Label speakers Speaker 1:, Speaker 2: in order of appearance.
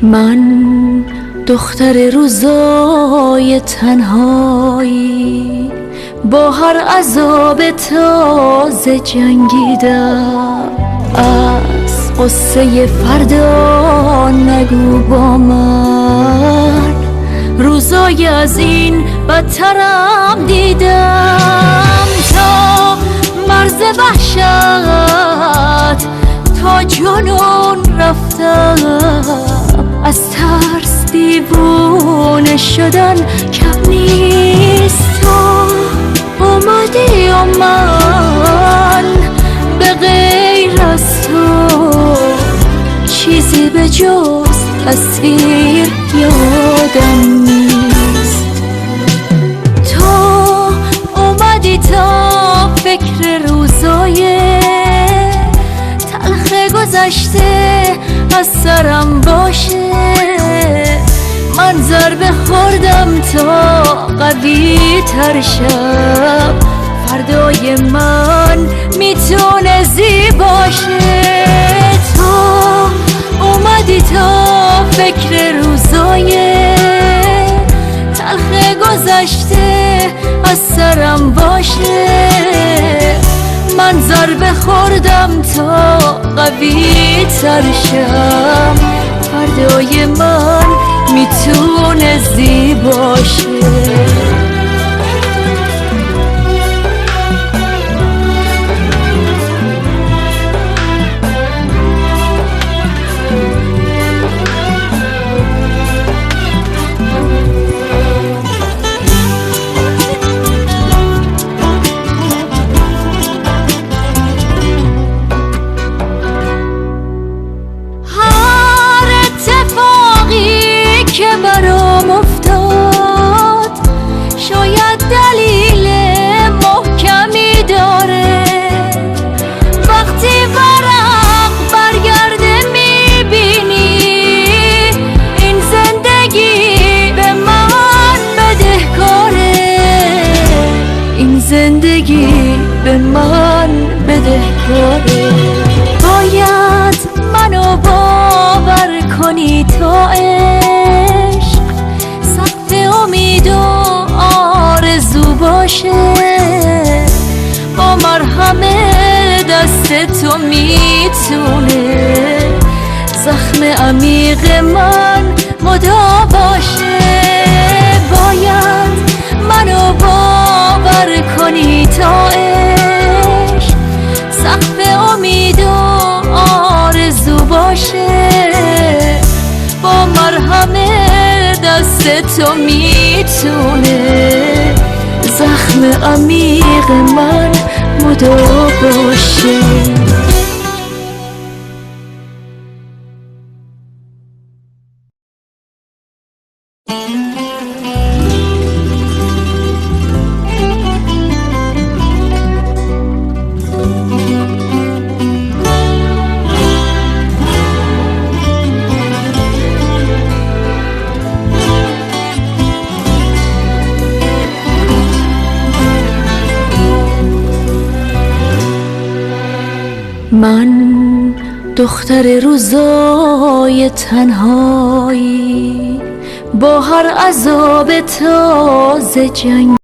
Speaker 1: من دختر روزای تنهایی با هر عذاب تازه جنگیدم. از قصه فردا نگو با من، روزای از این بدترم دیدم. تا مرز وحشت تا جنون رفتم، از ترس دیوونه شدن کم نیست. تو اومدی و من به غیر از تو چیزی به جز تصویر یادم نیست. تو اومدی تا فکر روزای تلخ گذشته از سرم باشه. من ضربه خوردم تا قوی تر شم، فردای من میتونه زیباشه. تو اومدی تا فکر روزای تلخ گذشته از سرم باشه. من ضربه خوردم تا قوی تر شم، فردای من میتونه زیباشه. که برام افتاد شاید دلیل محکمی داره. وقتی ورق برگرده میبینی این زندگی به من بدهکاره. این زندگی به من بدهکاره. باید منو باور کنی تا امید و آرزو باشه. با مرهم دست تو میتونه زخم عمیق من مداوا باشه. باید منو باور کنی تا عشق سقف امید و آرزو باشه. با مرهم دست تو میتونه زخم عمیق من مداوا باشه. من دختر روزای تنهایی با هر عذاب تازه جنگ